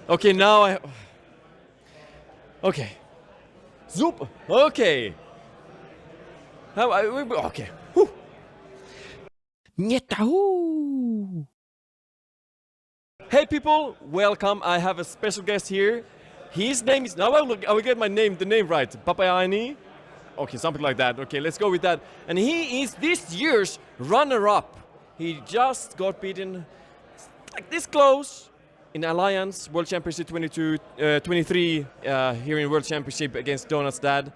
Okay, now I... Okay. Super. Okay. Okay. Whew. Hey people, welcome. I have a special guest here. His name is... Now I will get the name right. Pappaianni. Okay, something like that. Okay, let's go with that. And he is this year's runner-up. He just got beaten like this close in Alliance World Championship 23 here in World Championship against Donut's dad.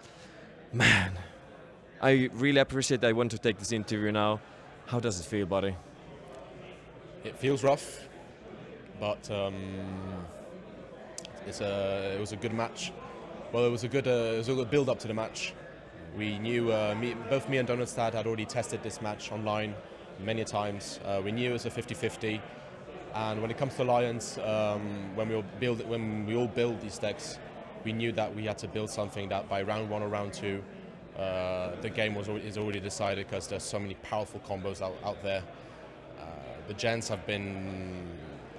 Man, I really appreciate that I want to take this interview now. How does it feel, buddy? It feels rough, but it was a good match. Well, it was a good build up to the match. We knew both me and Donut's dad had already tested this match online many times. We knew it was a 50-50, and when it comes to Alliance, when we all build these decks, we knew that we had to build something that by round 1 or round 2, the game is already decided because there's so many powerful combos out there. The gens have been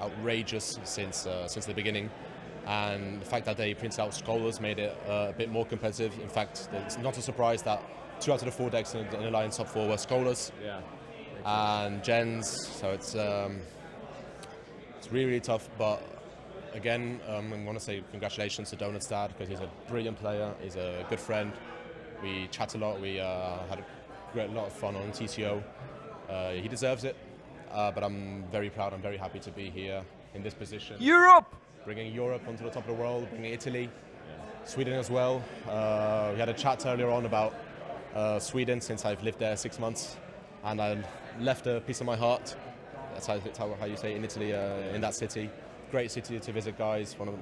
outrageous since the beginning. And the fact that they printed out Scholars made it a bit more competitive. In fact, it's not a surprise that 2 out of the 4 decks in the Alliance top 4 were Scholars. Yeah. And Gens, so it's really, really tough. But again, I want to say congratulations to Donut's dad because he's a brilliant player. He's a good friend. We chat a lot. We had a lot of fun on TCO. He deserves it. But I'm very proud. I'm very happy to be here in this position. Europe! Bringing Europe onto the top of the world, bringing Italy, Sweden as well. We had a chat earlier on about Sweden since I've lived there 6 months, and I left a piece of my heart. That's how you say it in Italy, in that city. Great city to visit, guys. One of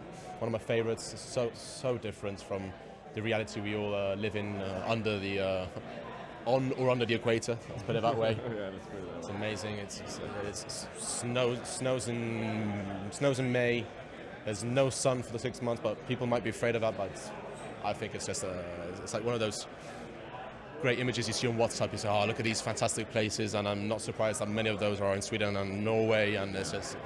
my favorites. So different from the reality we all live in under the on or under the equator. Let's put it that way. Yeah, let's put it that way. It's amazing. It's snows in May. There's no sun for the 6 months, but people might be afraid of that. But I think it's just it's like one of those great images you see on WhatsApp. You say, "Oh, look at these fantastic places," and I'm not surprised that many of those are in Sweden and Norway. And it's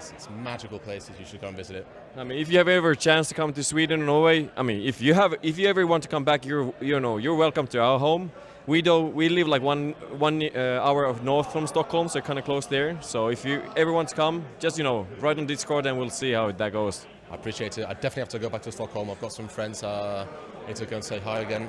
magical places. You should go and visit it. I mean, if you have ever a chance to come to Sweden or Norway, I mean, if you ever want to come back, you're welcome to our home. We live like one hour of north from Stockholm, so kind of close there. So if you ever want to come, just write on Discord and we'll see how that goes. I appreciate it. I definitely have to go back to Stockholm. I've got some friends. I need to go and say hi again.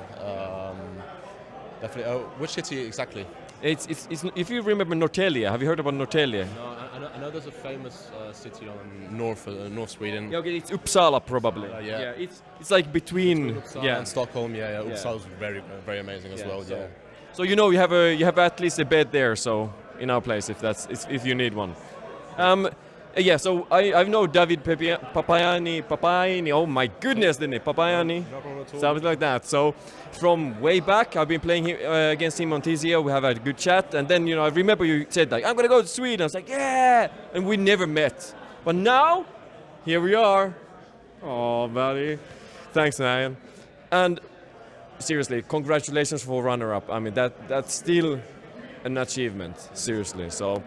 Definitely. Oh, which city exactly? It's if you remember Norrtälje. Have you heard about Norrtälje? No, I know there's a famous city on North Sweden. Yeah, okay, it's Uppsala probably. Yeah. It's like between Uppsala and Stockholm. Yeah. Uppsala's very, very amazing as well. So you have at least a bed there. So in our place, if you need one. So I know Davidpappaianni, oh my goodness, didn't it? Pappaianni, something like that. So from way back, I've been playing against him on TCO, we have had a good chat, and then, I remember you said, like, I'm gonna go to Sweden. I was like, yeah, and we never met. But now, here we are. Oh, buddy. Thanks, man. And seriously, congratulations for runner-up. I mean, that's still an achievement, seriously. So.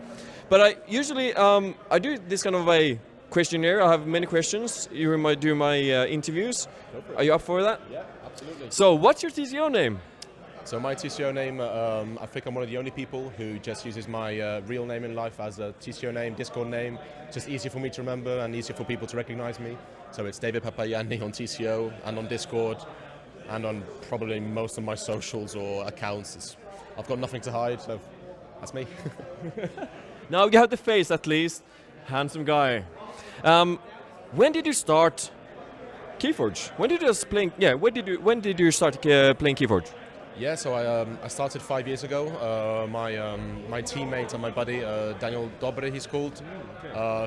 But I usually I do this kind of a questionnaire. I have many questions. You might do my interviews. Are you up for that? Yeah, absolutely. So what's your TCO name? So my TCO name, I think I'm one of the only people who just uses my real name in life as a TCO name, Discord name. Just easier for me to remember and easier for people to recognize me. So it's Davidpappaianni on TCO and on Discord and on probably most of my socials or accounts. I've got nothing to hide, so that's me. Now you have the face at least. Handsome guy. When did you start KeyForge? When did you start playing KeyForge? Yeah, so I started 5 years ago. My teammate and my buddy Daniel Dobre, he's called,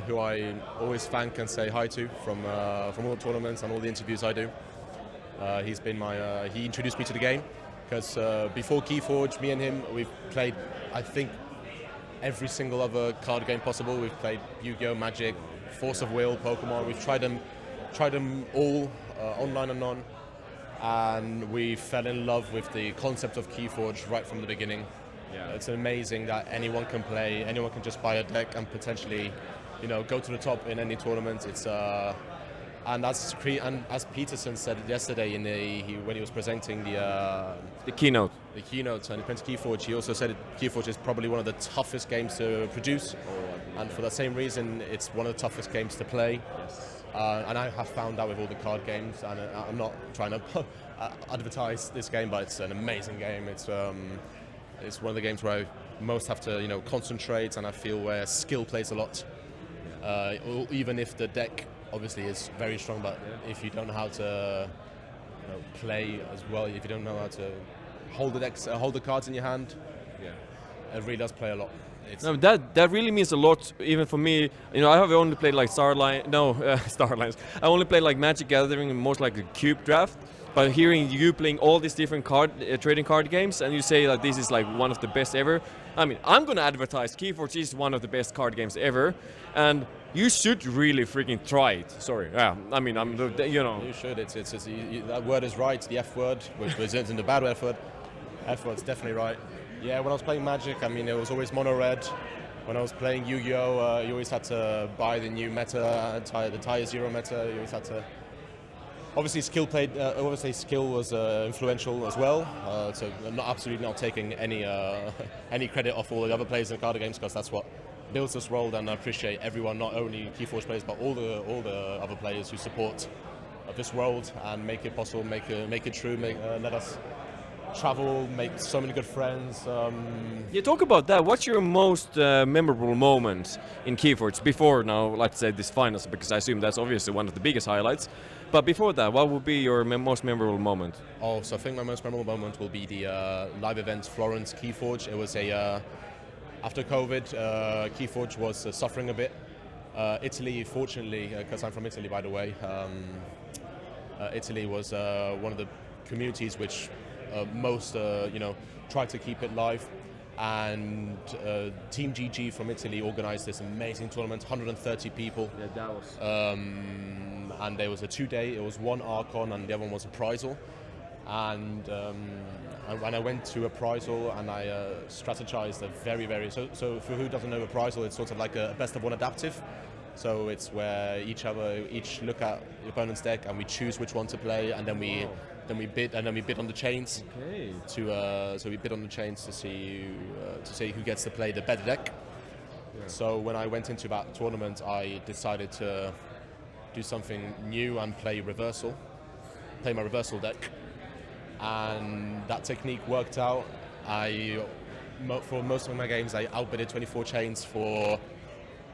who I always thank and say hi to from all the tournaments and all the interviews I do. He's been he introduced me to the game because before KeyForge, me and him, we've played, I think, every single other card game possible. We've played Yu-Gi-Oh, Magic, Force of Will, Pokemon. We've tried them all online and non, and we fell in love with the concept of KeyForge right from the beginning. Yeah. It's amazing that anyone can play, anyone can just buy a deck and potentially, go to the top in any tournament. And as Peterson said yesterday when he was presenting The keynote. the keynote and Prince KeyForge, he also said KeyForge is probably one of the toughest games to produce, and for that same reason, it's one of the toughest games to play. Yes. And I have found that with all the card games, and I'm not trying to advertise this game, but it's an amazing game. It's one of the games where I most have to concentrate, and I feel where skill plays a lot. Even if the deck obviously is very strong, but if you don't know how to play as well, if you don't know how to hold the decks, hold the cards in your hand, it really does play a lot. No, that really means a lot, even for me. I have only played like Starlines. I only played like Magic Gathering and most like a cube draft. But hearing you playing all these different trading card games, and you say that this is like one of the best ever. I mean, I'm gonna advertise KeyForge is one of the best card games ever, and you should really freaking try it. Sorry, yeah. I mean, You should. That word is right. The F word, which isn't a bad F word. F word's definitely right. Yeah, when I was playing Magic, I mean, it was always mono red. When I was playing Yu-Gi-Oh, you always had to buy the new meta, the Tier 0 meta. You always had to. Obviously, skill was influential as well. So I'm absolutely not taking any credit off all the other players in card games, because that's what builds this world. And I appreciate everyone, not only KeyForge players, but all the other players who support this world and make it possible, make it true, let us travel, make so many good friends. Talk about that. What's your most memorable moment in KeyForge before now, let's say this finals, because I assume that's obviously one of the biggest highlights. But before that, what would be your most memorable moment? Oh, so I think my most memorable moment will be the live event Florence KeyForge. It was after COVID, KeyForge was suffering a bit. Italy, fortunately, because I'm from Italy, by the way, Italy was one of the communities which most tried to keep it live, and Team GG from Italy organized this amazing tournament, 130 people. Yeah, that was. And there was a 2-day. It was one Archon and the other one was a Prizal. And when I went to a Prizal and I strategized a very so for who doesn't know a Prizal, it's sort of like a best of one adaptive. So it's where each look at the opponent's deck and we choose which one to play, and then we bid on the chains. Okay. So we bid on the chains to see who gets to play the better deck. Yeah. So when I went into that tournament, I decided to do something new and play my reversal deck, and that technique worked out. For most of my games, I outbidded 24 chains for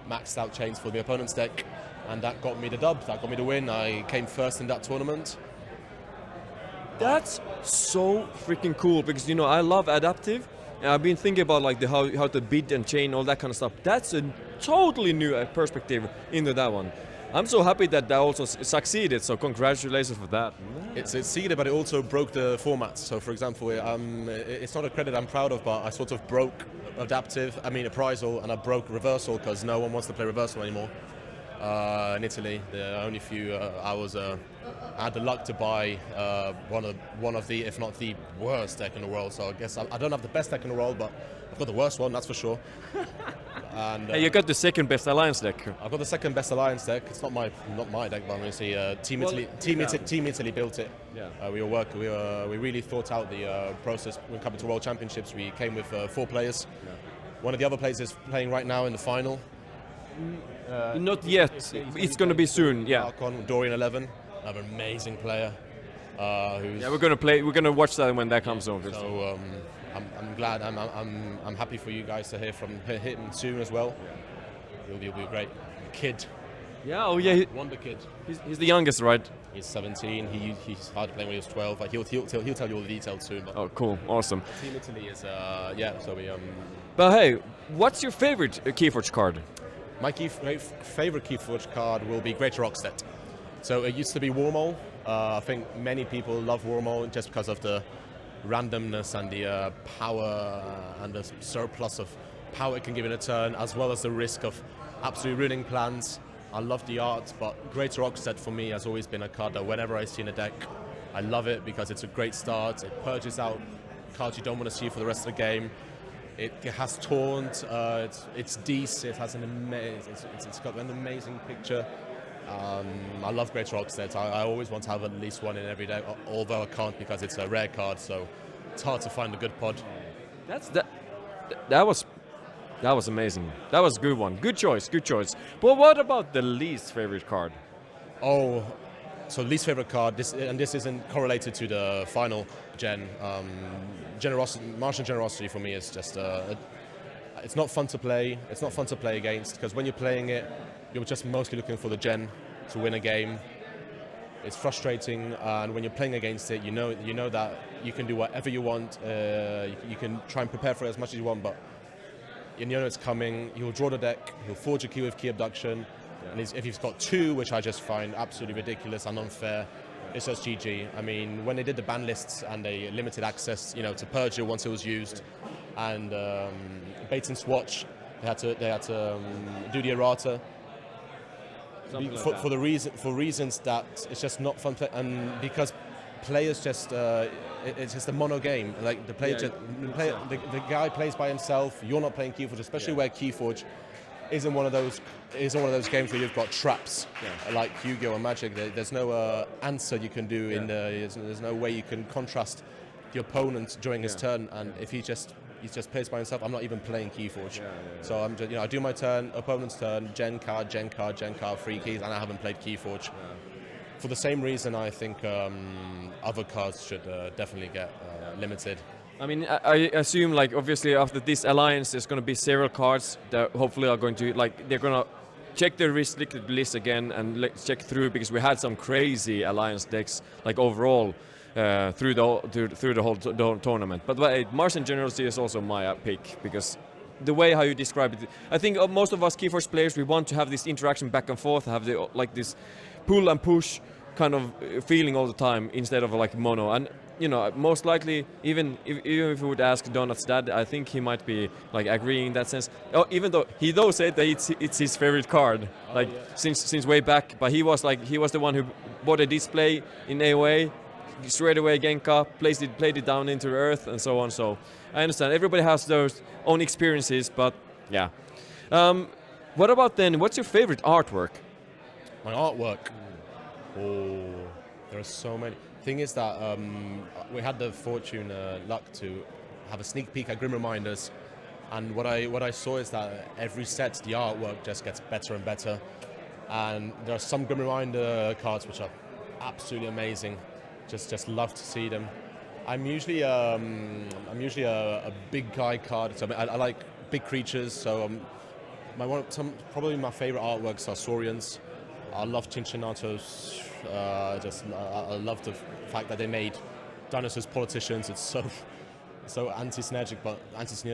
maxed out chains for the opponent's deck, and that got me the dub. That got me the win. I came first in that tournament. That's so freaking cool, because I love adaptive, and I've been thinking about like how to bid and chain, all that kind of stuff. That's a totally new perspective into that one. I'm so happy that also succeeded, so congratulations for that. It succeeded, but it also broke the formats. So for example, it's not a credit I'm proud of, but I sort of broke a Prizal, and I broke reversal because no one wants to play reversal anymore. In Italy, the only few I had the luck to buy one of the, if not the worst deck in the world. So I guess I don't have the best deck in the world, but I've got the worst one, that's for sure. And hey, you got the second best Alliance deck. I've got the second best Alliance deck. It's not my deck, but I'm going to say Team Italy built it. Yeah. We really thought out the process when coming to World Championships. We came with 4 players. Yeah. One of the other players is playing right now in the final. Not yet. It's going to be soon. Yeah. Archon, Dorian 11, another amazing player. We're gonna watch that when that comes over. So I'm glad. I'm happy for you guys to hear from him soon as well. He'll be a great kid. Yeah. Oh yeah. Wonder kid. He's the youngest, right? He's 17. He started playing when he was 12. Like he'll tell you all the details soon. But oh, cool, awesome. Team Italy is So we But hey, what's your favorite KeyForge card? My favorite KeyForge card will be Greater Oxted. So it used to be Wormhole. I think many people love Wormhole just because of the randomness and the power and the surplus of power it can give in a turn, as well as the risk of absolutely ruining plans. I love the art, but Greater Oxted for me has always been a card that whenever I see in a deck, I love it because it's a great start. It purges out cards you don't want to see for the rest of the game. It has Taunt, it's Deece, it has it's got an amazing picture, I love Greater Oxted. I always want to have at least one in every day, although I can't because it's a rare card, so it's hard to find a good pod. That was amazing. That was a good one. Good choice. But what about the least favorite card? Oh, so least favorite card. This isn't correlated to the final gen. Martian Generosity for me is just it's not fun to play. It's not fun to play against because when you're playing it, you're just mostly looking for the gen to win a game. It's frustrating, and when you're playing against it, you know that you can do whatever you want. You can try and prepare for it as much as you want, but you know it's coming. He'll draw the deck. He'll forge a key with key abduction, and if he's got 2, which I just find absolutely ridiculous and unfair, it's just GG. I mean, when they did the ban lists and they limited access, to purge it once it was used, and bait and swatch, they had to do the errata. For reasons that it's just not fun, and because players just it's just a mono game. Like the player, the guy plays by himself. You're not playing KeyForge, especially where KeyForge isn't one of those games where you've got traps like Yu-Gi-Oh! And Magic. There's no answer you can do there's no way you can contrast the opponent during his turn, and if he just plays by himself, I'm not even playing KeyForge. So I'm just, I do my turn, opponent's turn, gen card, 3 keys, and I haven't played KeyForge. For the same reason, I think other cards should definitely get limited. I mean, I assume, like, obviously after this alliance, there's going to be several cards that hopefully are going to, like, they're going to check the restricted list again and check through, because we had some crazy alliance decks, like overall. Through the whole tournament. But Martian Generosity is also my pick, because the way how you describe it, I think most of us KeyForge players, we want to have this interaction back and forth, have this pull and push kind of feeling all the time instead of like mono. And most likely, even if we would ask Donut's dad, I think he might be like agreeing in that sense. Even though he said that it's his favorite card, since way back. But he was the one who bought a display in AOA. Straight away Genka, played it down into the earth and so on. So I understand everybody has those own experiences, but yeah. What about then? What's your favorite artwork? My artwork. Oh, there are so many. Thing is that we had the luck to have a sneak peek at Grim Reminders, and what I saw is that every set the artwork just gets better and better, and there are some Grim Reminder cards which are absolutely amazing. Just love to see them. I'm usually a big guy card, so I like big creatures. So probably my favorite artworks are Saurians. I love Cincinnatus. I love the fact that they made dinosaurs politicians. It's so anti-synergic, but it just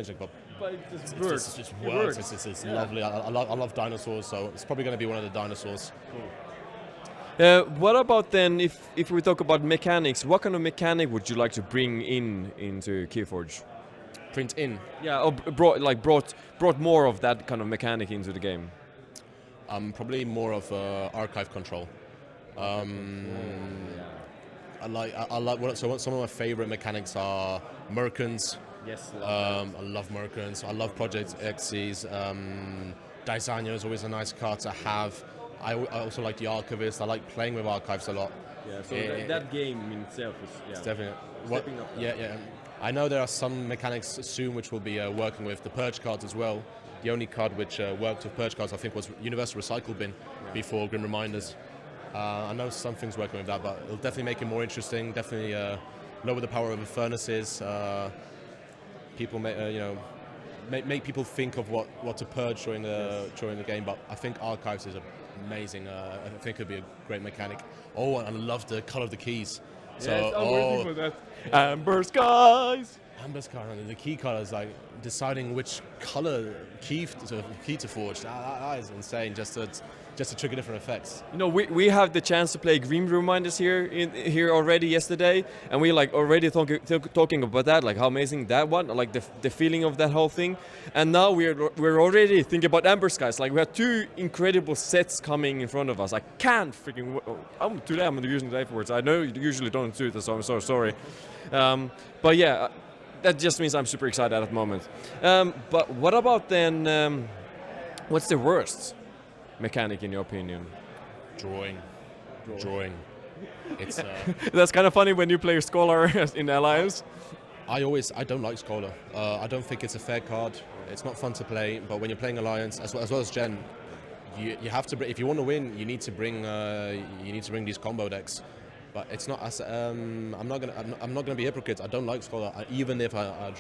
works. It's lovely. I love dinosaurs, so it's probably going to be one of the dinosaurs. Cool. What about then, if we talk about mechanics, what kind of mechanic would you like to bring into KeyForge? Print in? Yeah, or brought more of that kind of mechanic into the game. Probably more of archive control. I like so some of my favorite mechanics are Merkins. Yes. I love Merkins. I love Project Xyz. Daisanya is always a nice card to have. I also like the Archivist. I like playing with archives a lot. Yeah, so that game in itself is it's definitely stepping up. Yeah. I know there are some mechanics soon which will be working with the Purge cards as well. The only card which worked with Purge cards, I think, was Universal Recycle Bin before Grim Reminders. I know something's working with that, but it'll definitely make it more interesting. Definitely lower the power of the furnaces. People make people think of what to purge during the game. But I think Archives is amazing. I think it'd be a great mechanic. Oh, and I love the color of the keys. So, yes, I'm waiting for that. Amber Skies. Amber Skies, and the key color is like deciding which color key to forge. That is insane. Just to trigger different effects. We have the chance to play Grim Reminders here already yesterday, and we like already talking about that, like how amazing that one, like the feeling of that whole thing. And now we're already thinking about Amber Skies. Like we have two incredible sets coming in front of us. I can't freaking. Today I'm using the F words. I know you usually don't do this, so I'm so sorry. But yeah. That just means I'm super excited at the moment. But what about then? What's the worst mechanic in your opinion? Drawing. It's. That's kind of funny when you play Scholar in Alliance. I don't like Scholar. I don't think it's a fair card. It's not fun to play. But when you're playing Alliance as well as Gen, you have to. If you want to win, you need to bring these combo decks. But it's not. I'm not gonna be hypocrite. I don't like Scholar. Even if I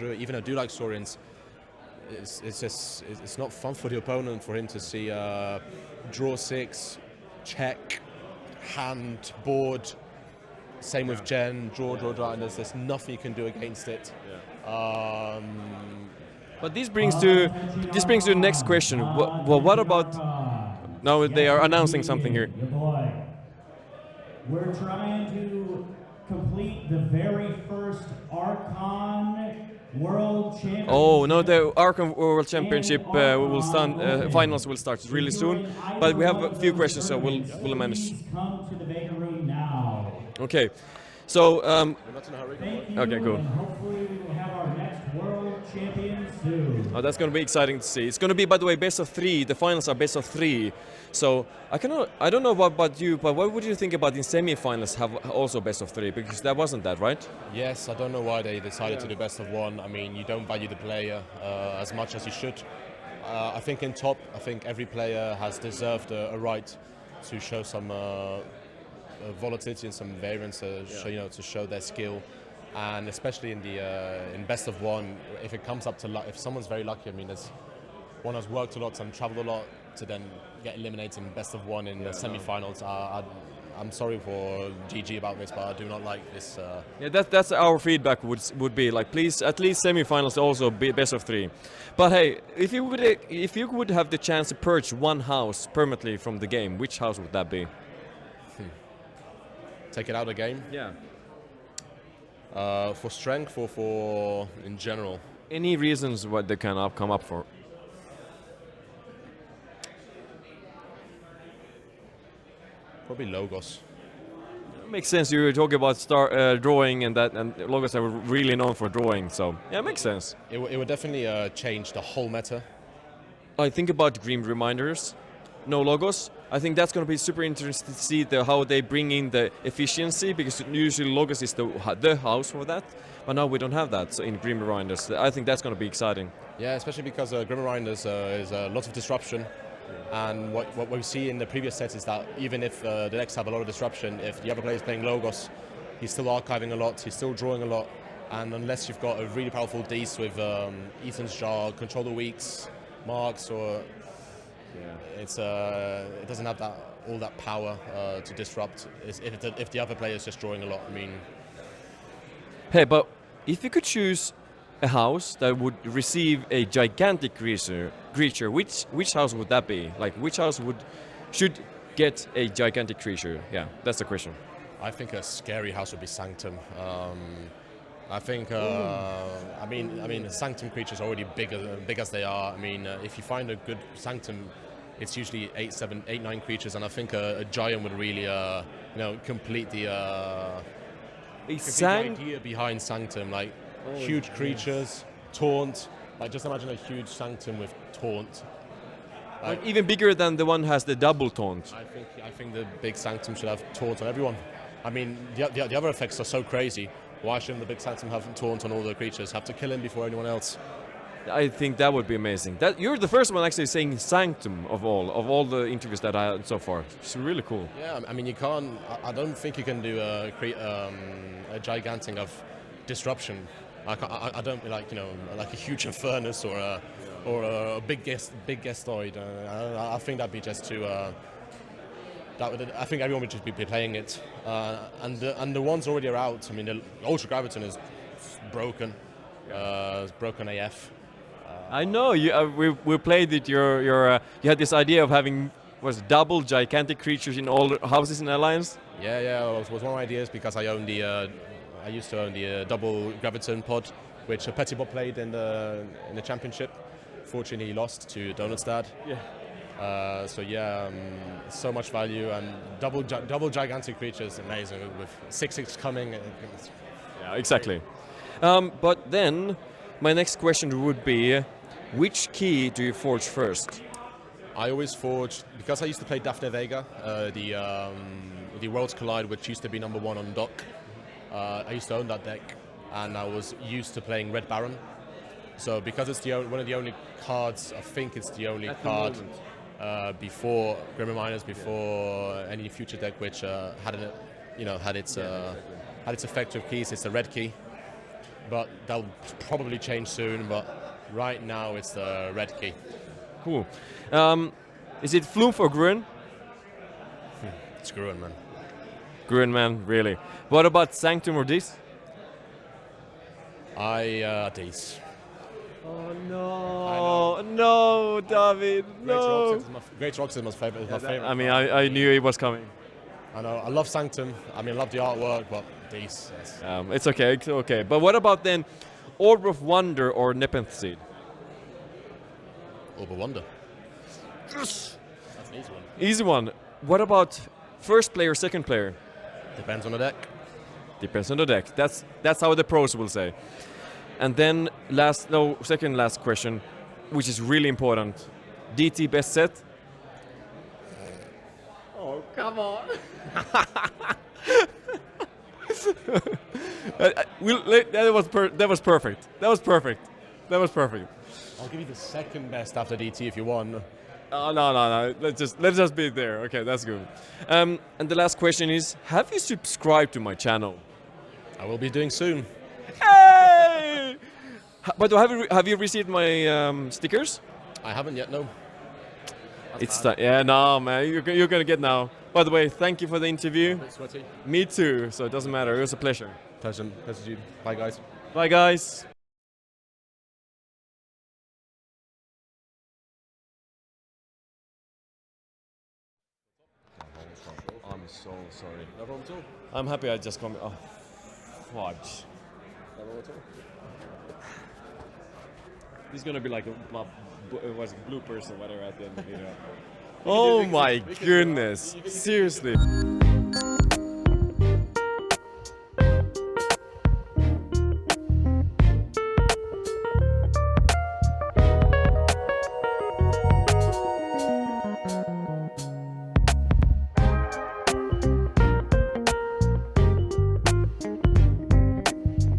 do like Saurians, it's not fun for the opponent for him to see draw 6, check, hand, board. Same with Gen, draw, and there's nothing you can do against it. Yeah. But this brings to the next question. What about now? They are announcing something here. We're trying to complete the very first Archon World Championship. Oh no, the Arkham World Championship will start. Finals will start really soon, but we have a few questions, so we'll manage. Come to the Vega room now. Okay, so Thank you, okay, cool. and hopefully we will have our next world champion soon. Oh, that's going to be exciting to see. It's going to be, by the way, best of 3. The finals are best of 3. So I don't know about you, but what would you think about in semi-finals have also best of 3? Because that wasn't that, right? Yes, I don't know why they decided to do best of 1. I mean, you don't value the player as much as you should. I think in top, every player has deserved a right to show some volatility and some variance, to show their skill. And especially in best of 1, if it comes up to luck, if someone's very lucky, I mean, there's one has worked a lot and traveled a lot to then get eliminated in best of 1 in the semi-finals. I'm sorry for GG about this, but I do not like this. Yeah, that's our feedback would be like, please at least semi-finals also be best of 3. But hey, if you would have the chance to purge one house permanently from the game, which house would that be? Take it out of the game. Yeah. For strength or for in general? Any reasons what they can come up for? Probably Logos. Makes sense. You were talking about drawing and that, and Logos are really known for drawing, so yeah, it makes sense. It would definitely change the whole meta. I think about Grim Reminders, no Logos. I think that's going to be super interesting to see how they bring in the efficiency, because usually Logos is the house for that, but now we don't have that. So in Grim Reminders, I think that's going to be exciting. Yeah, especially because Grim Reminders is lots of disruption. And what we see in the previous sets is that even if the decks have a lot of disruption, if the other player is playing Logos, he's still archiving a lot, he's still drawing a lot, and unless you've got a really powerful Dees with Ethan's Jar, Control the Weaks, Marks, or it doesn't have all that power to disrupt if the other player is just drawing a lot. I mean, hey, but if you could choose a house that would receive a gigantic creature, which house would that be? Like, which house should get a gigantic creature? Yeah, that's the question. I think a scary house would be Sanctum. I think, I mean, Sanctum creatures are already big as they are. I mean, if you find a good Sanctum, it's usually 8, 9 creatures, and I think a giant would really, complete the idea behind Sanctum. Like, huge creatures, taunt. Like, just imagine a huge Sanctum with taunt. Like, even bigger than the one has the double taunt. I think the big Sanctum should have taunt on everyone. I mean, the other effects are so crazy. Why shouldn't the big Sanctum have taunt on all the creatures? Have to kill him before anyone else. I think that would be amazing. You're the first one actually saying Sanctum of all the interviews that I had so far. It's really cool. Yeah, I mean, you can't. I don't think you can do a gigantic of disruption. I don't like like a huge Infernus or a big Guestoid. I think that'd be just too. I think everyone would just be playing it, and the ones already are out. I mean, the Ultra Graviton is broken. It's broken AF. I know we played it. You had this idea of having double gigantic creatures in all the houses in Alliance. Yeah. It was one of my ideas because I used to own the double Graviton pod, which Petitbot played in the championship. Fortunately, he lost to Donutstad. Yeah. So much value, and double gigantic creatures, amazing with 6/6 coming. Yeah, exactly. But then, my next question would be, which key do you forge first? I always forged, because I used to play Daphne Vega, the Worlds Collide, which used to be number 1 on dock. I used to own that deck, and I was used to playing Red Baron. So because it's one of the only cards, I think it's the only card before Grim Miners, before any future deck which had its effect with keys. It's the red key, but that'll probably change soon. But right now it's the red key. Cool. Is it Flume or Gruen? It's Gruen, man. Gruen, man, really. What about Sanctum or this? These. Oh no! No, David, no! Great Rocks is my favorite. I mean, I knew it was coming. I know. I love Sanctum. I mean, I love the artwork, but these. Yes. It's okay. It's okay. But what about then, Orb of Wonder or Nepenthe Seed? Orb of Wonder. Yes. That's an easy one. Easy one. What about first player, second player? Depends on the deck. Depends on the deck. That's how the pros will say. And then second last question, which is really important. DT best set? Oh, come on. That was perfect. That was perfect. I'll give you the second best after DT if you want. Oh, no. Let's just be there. Okay, that's good. And the last question is, have you subscribed to my channel? I will be doing soon. Hey! But have you received my stickers? I haven't yet, no. It's time. Yeah, no, man. You're gonna get now. By the way, thank you for the interview. A bit sweaty. Me too. So it doesn't matter. It was a pleasure. Pleasure to you. Bye, guys. Bye, guys. I'm so sorry. No problem at all. I'm happy I just come. Oh, fudge. No problem at all. This is gonna be like bloopers or whatever at the end of the video. Oh my goodness! Seriously.